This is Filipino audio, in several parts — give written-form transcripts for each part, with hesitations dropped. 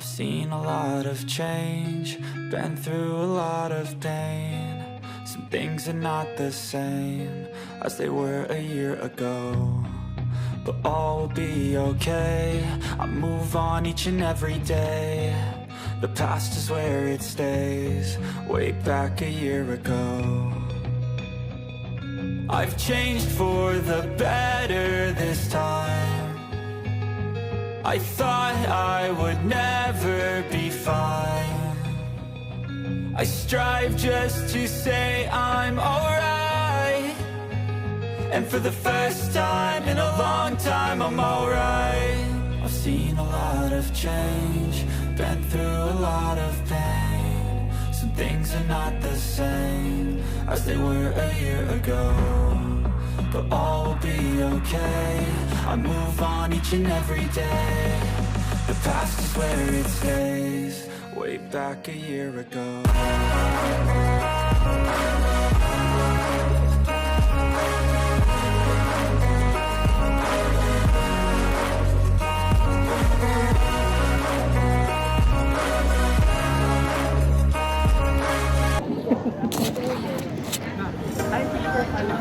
I've seen a lot of change, been through a lot of pain. Some things are not the same as they were a year ago, but all will be okay. I move on each and every day. The past is where it stays, way back a year ago. I've changed for the better this time. I thought I would never be fine. I strive just to say I'm alright, and for the first time in a long time I'm alright. I've seen a lot of change, been through a lot of pain. Some things are not the same as they were a year ago, but all will be okay. I move on each and every day. The past is where it stays, way back a year ago.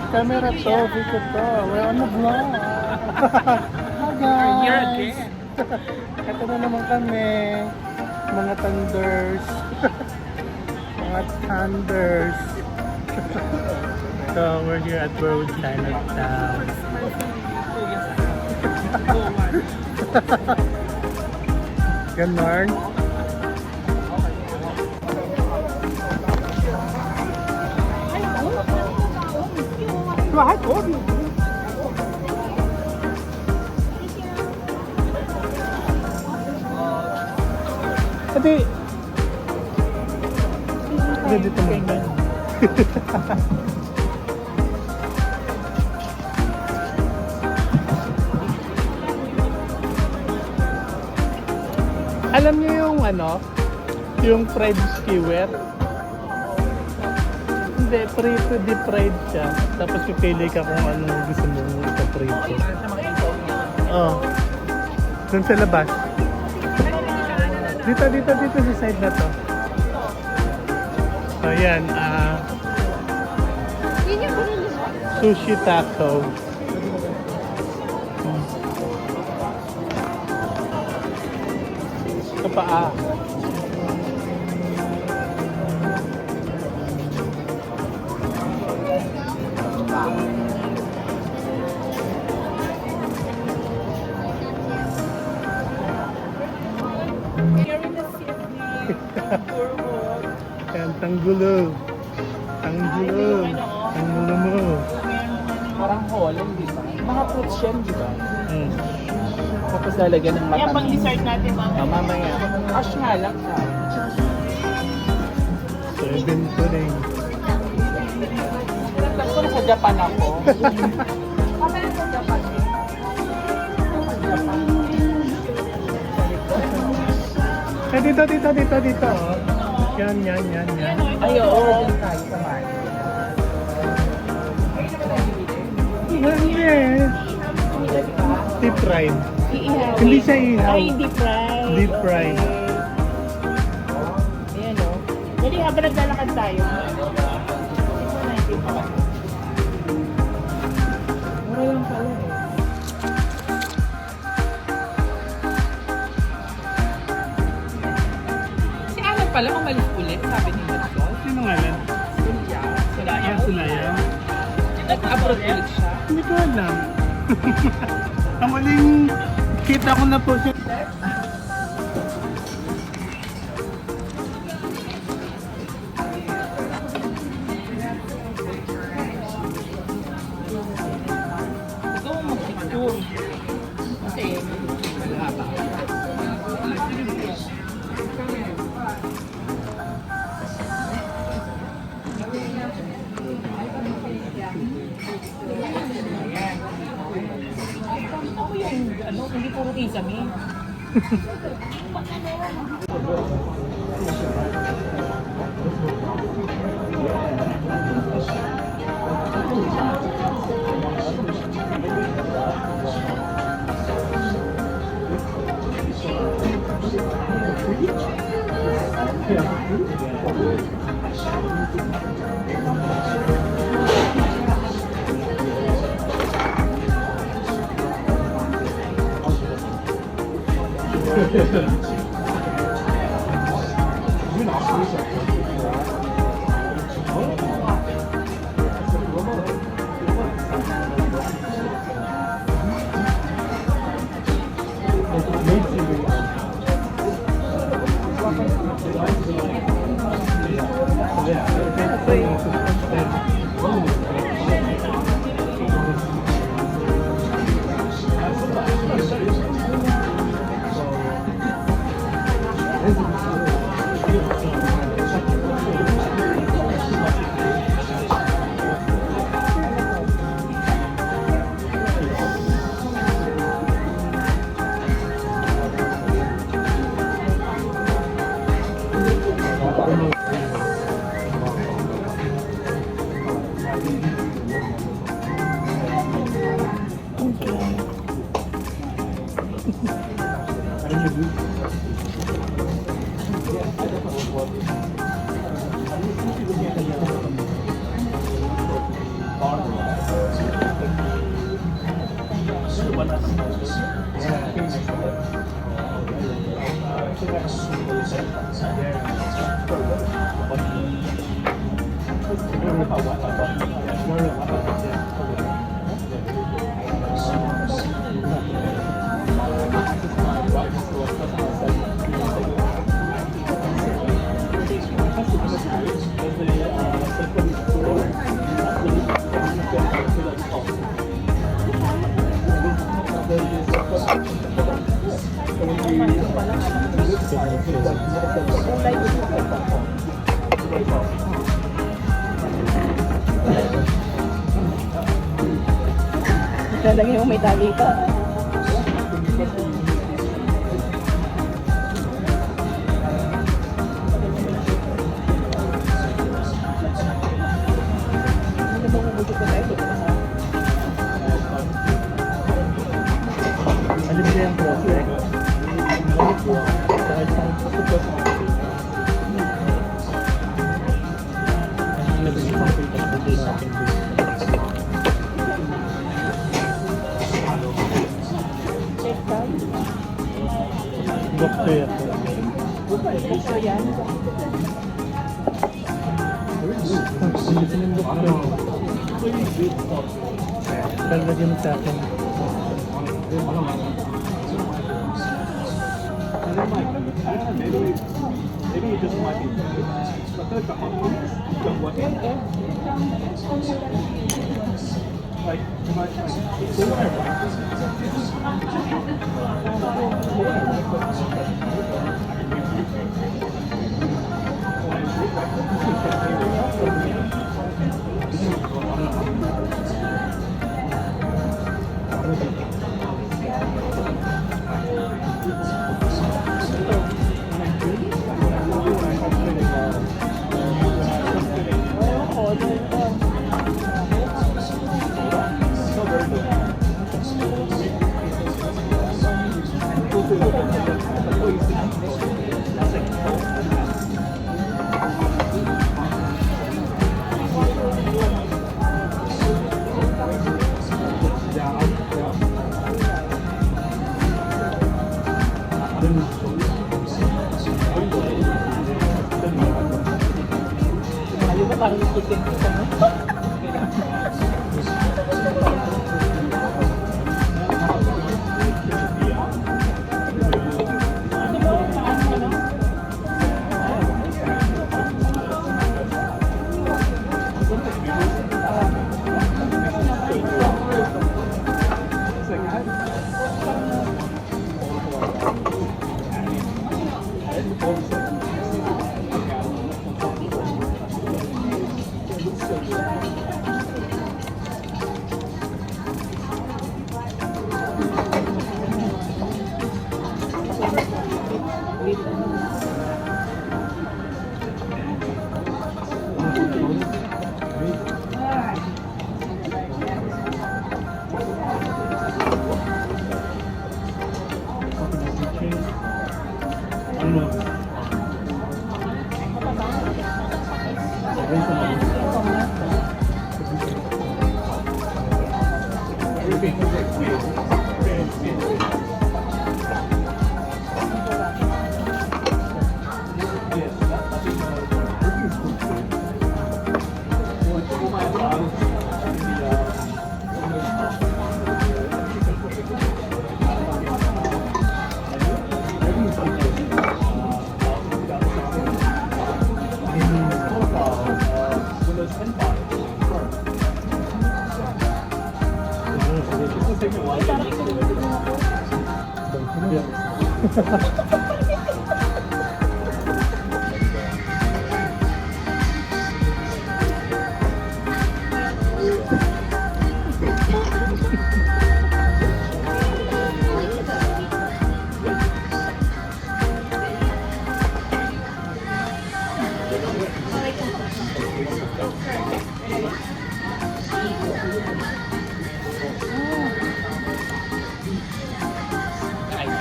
Camera to, video to. We're on the vlog. Hi guys! Ito na naman kami. Mga thunders. Mga thunders. So we're here at Road Chinatown. Ganon. Ate, dito naman. Alam niyo yung ano, yung fried skewer? Hindi, prito, deep fried siya. Tapos pipili ka kung anong gusto mo ipaprito. Oo. Doon sa labas. Dito sa side na to. So yan, sushi taco. Sa paa. Yan, tanggulo. Tanggulo. Tanggulo mo. Parang holland, di ba? Mga fruits yan, di ba? Tapos lalagyan ng matamis. Yan, pang-dessert natin mamaya. Mamaya. Cash nga lang siya. 7 pudding. Tapos ko na sa Japan ako. Mamaya sa Japan eh. Dito. Yan. Ay, oo. Tayo naman. Yes. Deep fried. Hindi siya ihaw. Ay, deep fried. Deep fried. Ayan o. Dali, habang naglalakad tayo. Mura lang pala eh. Si Alan pala, umalis ulit, sabi ni Marisol. Sino nga yan? Sulaya. Nag-abroad ulit siya. Hindi ko alam. Ang huling kita ko na po siya. Ikaw ang mag-picture. Kasi, mahaba. Ako yung, hindi puro kisame. Talaga yung may tali pa. Alam niya yung project. Dahil sa pagkakot. Ang nabili ko natin natin. Doktor. Ito yan. Ang doktor. Talagyan mo sa akin. Ayaw ba parang ikitin ko sa mo? Ano? Ay,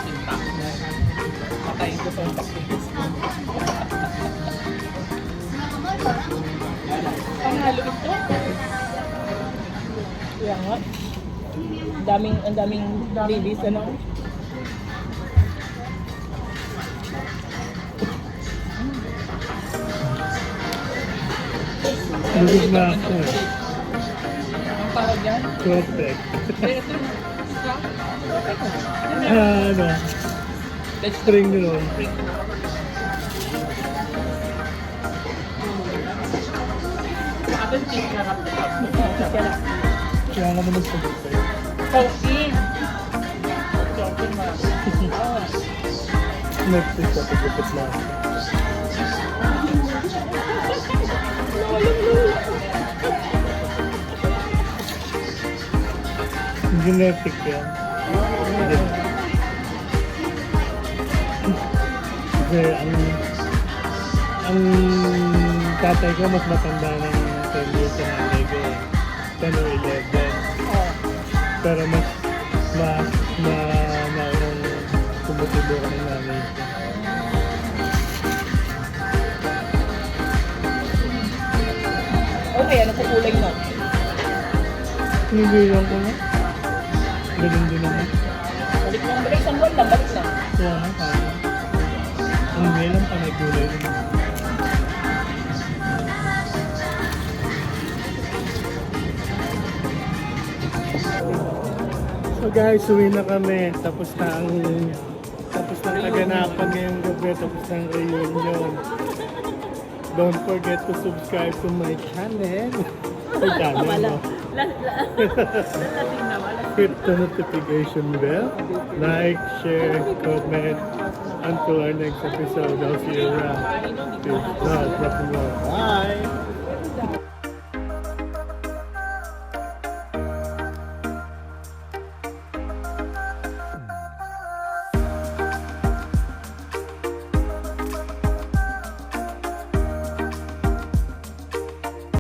sinta. Patayin ko tong pakis. Panghalo ito. Kaya nga. Ang daming babies, ano? Lugod na ako. Ang tawag yan? Protect. Ito. Ano? String roll. Atin cheese na Kaya nga naman sagot ko. Coffee. Netflix sa pagkakit na. Genetic yan. Kasi ang tatay ko mas matanda ng 10 years sa nanay ko. 10 or 11. Oh. Pero mas naunang tumutibo ka ng nanay ko. Okay, ano kukulay mo? Sinibilang ko na. Ganun din naman. Balik mo. Balik isang buwan lang. Balik na. Kaya nga kaya. Ang melang pa nagulay naman. So guys, uwi na kami. Tapos na ang kaganapan ngayong gabi. Tapos na ang reunion. Don't forget to subscribe to my channel. Sa channel mo. Lasing na. Hit the notification bell. Like, share, comment. Until our next episode, I'll see you around. Peace, love, rock and roll. Bye!